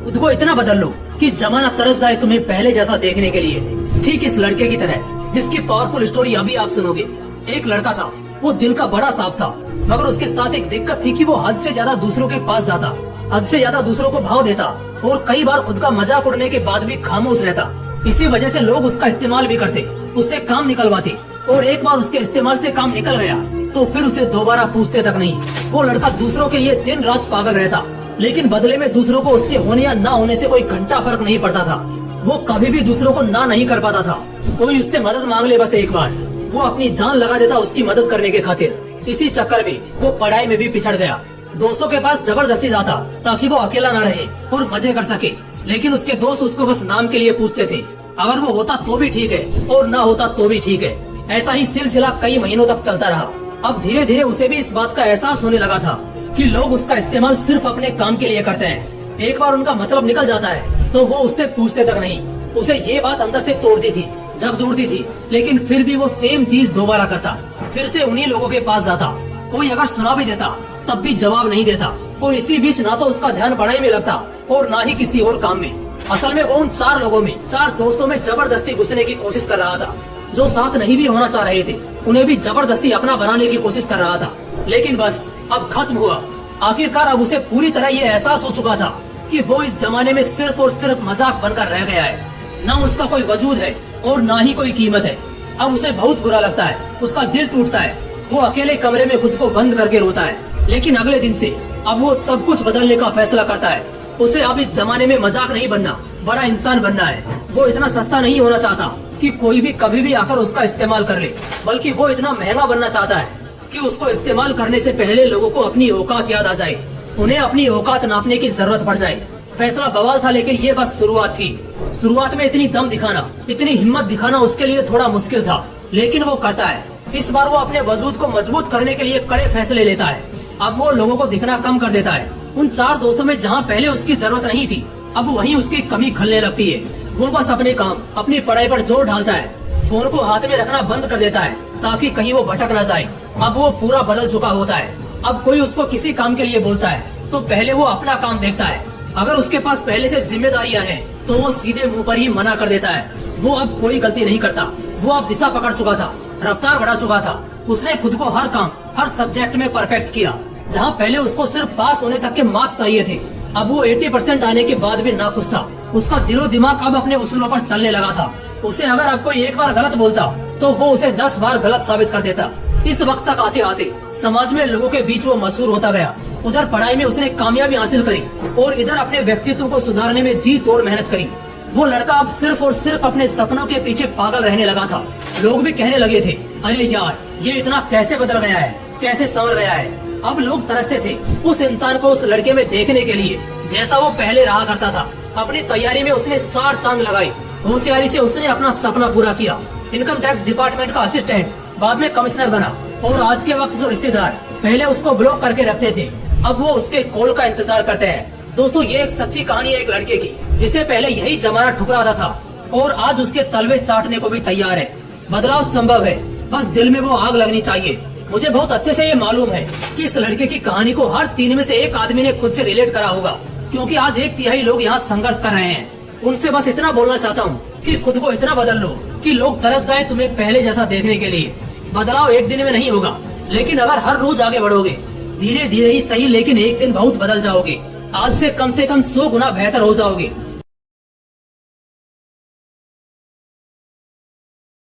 खुद को इतना बदल लो कि जमाना तरस जाए तुम्हें पहले जैसा देखने के लिए। ठीक इस लड़के की तरह जिसकी पावरफुल स्टोरी अभी आप सुनोगे। एक लड़का था, वो दिल का बड़ा साफ था, मगर उसके साथ एक दिक्कत थी कि वो हद से ज्यादा दूसरों के पास जाता, हद से ज्यादा दूसरों को भाव देता और कई बार खुद का मजाक उड़ने के बाद भी खामोश रहता। इसी वजह से लोग उसका इस्तेमाल भी करते, उससे काम निकलवाते, और एक बार उसके इस्तेमाल से काम निकल गया तो फिर उसे दोबारा पूछते तक नहीं। वो लड़का दूसरों के लिए दिन रात पागल रहता, लेकिन बदले में दूसरों को उसके होने या ना होने से कोई घंटा फर्क नहीं पड़ता था। वो कभी भी दूसरों को ना नहीं कर पाता था। कोई उससे मदद मांग ले बस एक बार, वो अपनी जान लगा देता उसकी मदद करने के खातिर। इसी चक्कर में वो पढ़ाई में भी पिछड़ गया। दोस्तों के पास जबरदस्ती जाता ताकि वो अकेला न रहे और मजे कर सके, लेकिन उसके दोस्त उसको बस नाम के लिए पूछते थे। अगर वो होता तो भी ठीक है और ना होता तो भी ठीक है। ऐसा ही सिलसिला कई महीनों तक चलता रहा। अब धीरे धीरे उसे भी इस बात का एहसास होने लगा था कि लोग उसका इस्तेमाल सिर्फ अपने काम के लिए करते हैं। एक बार उनका मतलब निकल जाता है तो वो उससे पूछते तक नहीं। उसे ये बात अंदर से तोड़ती थी, झकझोरती थी, लेकिन फिर भी वो सेम चीज दोबारा करता। फिर से उन्हीं लोगों के पास जाता। कोई अगर सुना भी देता तब भी जवाब नहीं देता, और इसी बीच ना तो उसका ध्यान पढ़ाई में लगता और ना ही किसी और काम में। असल में वो उन 4 लोगों में, 4 दोस्तों में जबरदस्ती घुसने की कोशिश कर रहा था। जो साथ नहीं भी होना चाह रहे थे उन्हें भी जबरदस्ती अपना बनाने की कोशिश कर रहा था। लेकिन बस अब खत्म हुआ। आखिरकार अब उसे पूरी तरह ये एहसास हो चुका था कि वो इस जमाने में सिर्फ और सिर्फ मजाक बनकर रह गया है। न उसका कोई वजूद है और न ही कोई कीमत है। अब उसे बहुत बुरा लगता है, उसका दिल टूटता है। वो अकेले कमरे में खुद को बंद करके रोता है। लेकिन अगले दिन से अब वो सब कुछ बदलने का फैसला करता है। उसे अब इस जमाने में मजाक नहीं बनना, बड़ा इंसान बनना है। वो इतना सस्ता नहीं होना चाहता कि कोई भी कभी भी आकर उसका इस्तेमाल कर ले, बल्कि वो इतना महंगा बनना चाहता है कि उसको इस्तेमाल करने से पहले लोगों को अपनी औकात याद आ जाए, उन्हें अपनी औकात नापने की जरूरत पड़ जाए। फैसला बवाल था, लेकिन ये बस शुरुआत थी। शुरुआत में इतनी दम दिखाना, इतनी हिम्मत दिखाना उसके लिए थोड़ा मुश्किल था, लेकिन वो करता है। इस बार वो अपने वजूद को मजबूत करने के लिए कड़े फैसले लेता है। अब वो लोगों को दिखना कम कर देता है। उन 4 दोस्तों में जहाँ पहले उसकी जरूरत नहीं थी, अब वहीं उसकी कमी खलने लगती है। वो बस अपने काम, अपनी पढ़ाई पर जोर ढालता है। फोन को हाथ में रखना बंद कर देता है ताकि कहीं वो भटक न जाए। अब वो पूरा बदल चुका होता है। अब कोई उसको किसी काम के लिए बोलता है तो पहले वो अपना काम देखता है। अगर उसके पास पहले से जिम्मेदारियां हैं तो वो सीधे मुंह पर ही मना कर देता है। वो अब कोई गलती नहीं करता। वो अब दिशा पकड़ चुका था, रफ्तार बढ़ा चुका था। उसने खुद को हर काम, हर सब्जेक्ट में परफेक्ट किया। जहाँ पहले उसको सिर्फ पास होने तक के मार्क्स चाहिए थे, अब वो 80% आने के बाद भी नाखुश था। उसका दिलो दिमाग अब अपने उसूलों पर चलने लगा था। उसे अगर अब कोई एक बार गलत बोलता तो वो उसे 10 बार गलत साबित कर देता। इस वक्त तक आते आते समाज में लोगों के बीच वो मशहूर होता गया। उधर पढ़ाई में उसने कामयाबी हासिल करी और इधर अपने व्यक्तित्व को सुधारने में जी तोड़ मेहनत करी। वो लड़का अब सिर्फ और सिर्फ अपने सपनों के पीछे पागल रहने लगा था। लोग भी कहने लगे थे, अरे यार ये इतना कैसे बदल गया है, कैसे संवर गया है। अब लोग तरसते थे उस इंसान को उस लड़के में देखने के लिए जैसा वो पहले रहा करता था। अपनी तैयारी में उसने 4 चांद लगाए। होशियारी से उसने अपना सपना पूरा किया। इनकम टैक्स डिपार्टमेंट का असिस्टेंट, बाद में कमिश्नर बना, और आज के वक्त जो रिश्तेदार पहले उसको ब्लॉक करके रखते थे अब वो उसके कॉल का इंतजार करते हैं। दोस्तों, ये एक सच्ची कहानी है एक लड़के की जिसे पहले यही जमाना ठुकराता था और आज उसके तलवे चाटने को भी तैयार है। बदलाव संभव है, बस दिल में वो आग लगनी चाहिए। मुझे बहुत अच्छे से ये मालूम है कि इस लड़के की कहानी को हर 3 में से 1 आदमी ने खुद से रिलेट करा होगा, क्योंकि आज 1/3 लोग यहाँ संघर्ष कर रहे हैं। उनसे बस इतना बोलना चाहता हूँ कि खुद को इतना बदल लो कि लोग तरस जाएं तुम्हें पहले जैसा देखने के लिए। बदलाव एक दिन में नहीं होगा, लेकिन अगर हर रोज आगे बढ़ोगे, धीरे धीरे ही सही, लेकिन एक दिन बहुत बदल जाओगे। आज से कम 100 गुना बेहतर हो जाओगे।